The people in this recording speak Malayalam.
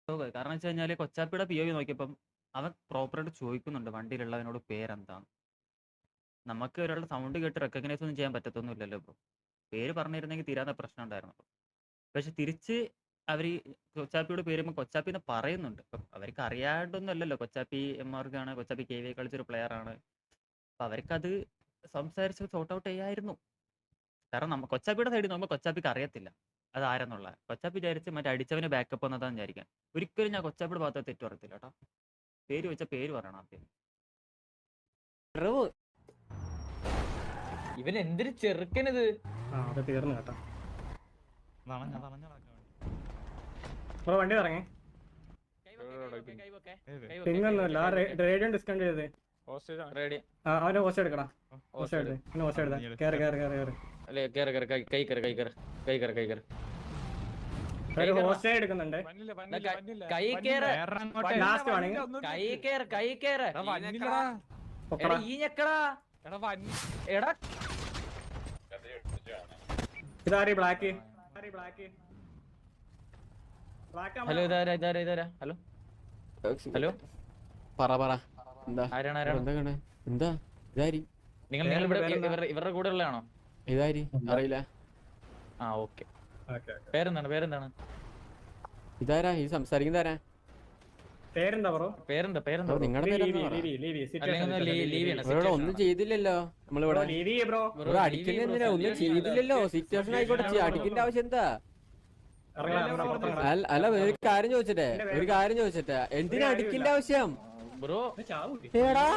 കാരണം വെച്ച് കഴിഞ്ഞാല് കൊച്ചാപ്പിയുടെ POV നോക്കിയപ്പം അവൻ പ്രോപ്പറായിട്ട് ചോദിക്കുന്നുണ്ട് വണ്ടിയിലുള്ളവനോട് പേരെന്താണ്. നമുക്ക് ഒരാളുടെ സൗണ്ട് കേട്ട് റെക്കഗ്നൈസ് ഒന്നും ചെയ്യാൻ പറ്റത്തൊന്നുമില്ലല്ലോ ഇപ്പൊ. പേര് പറഞ്ഞിരുന്നെങ്കിൽ തീരാത്ത പ്രശ്നം ഉണ്ടായിരുന്നു. പക്ഷെ തിരിച്ച് അവര് കൊച്ചാപ്പിയോട് പേര് വരുമ്പോൾ കൊച്ചാപ്പിന്ന് പറയുന്നുണ്ട്. ഇപ്പം അവർക്ക് അറിയാണ്ടൊന്നും അല്ലല്ലോ കൊച്ചാപ്പി MRK ആണ്, കൊച്ചാപ്പി KV കളിച്ചൊരു പ്ലെയർ ആണ്. അപ്പൊ അവർക്കത് സംസാരിച്ച് സോർട്ട് ഔട്ട് ചെയ്യായിരുന്നു. കാരണം കൊച്ചാപ്പിയുടെ സൈഡിൽ നോക്കുമ്പോൾ കൊച്ചാപ്പിക്ക് അറിയത്തില്ല അത് ആരെന്നുള്ള. കൊച്ചാപ്പി വിചാരിച്ച് മറ്റേ അടിച്ചവന് ബാക്കപ്പ് എന്നതാന്ന് വിചാരിക്കാൻ. ഒരിക്കലും ഞാൻ കൊച്ചാപ്പിയുടെ ഭാഗത്ത് തെറ്റ് പറയത്തില്ല കേട്ടോ. പേര് വെച്ച പേര് പറയണം ആദ്യം. ഇവൻ എന്തൊരു ചെറുക്കനത്. അത് തീർന്നു കേട്ടോ. വണ്ടി ഇറങ്ങി പിങ്ങൊന്നുമില്ല. റേഡിയോ ഡിസ്കൗണ്ട് ചെയ്തേ. അവനെ ഹോസ്റ്റ് എടുക്കണം. ഹോസ്റ്റ് എടുത്താ കേറി കേറി കേറി കേറി ഹോസ്റ്റേ എടുക്കുന്നുണ്ട്. ലാസ്റ്റ് വേണമെങ്കിൽ ഇതാരി ബ്ലാക്ക്. ഹലോ ഇതാരാ ഹലോ ഹലോ പറ എന്താ എന്താ ഇതാരി? നിങ്ങൾ ഇവരുടെ കൂടെ ഉള്ളതാണോ? ഇതാരി അറിയില്ല. ആ ഓക്കെ. പേരെന്താണ്? ഇതാരാ ഈ സംസാരിക്കുന്നതാരാ? പേരെന്താ ബ്രോ? പേരെന്താ നിങ്ങളുടെ ഒന്നും ചെയ്തില്ലല്ലോ നമ്മളിവിടെ. അടിക്കുന്നില്ല, ഒന്നും ചെയ്തില്ലല്ലോ. സിറ്റുവേഷൻ ആയിക്കോട്ടെ, അടിക്കേണ്ട ആവശ്യം എന്താ? അല്ല ഒരു കാര്യം ചോദിച്ചിട്ടെ എന്തിനാ അടിക്കേണ്ട ആവശ്യം? ബ്രോ ഏടാ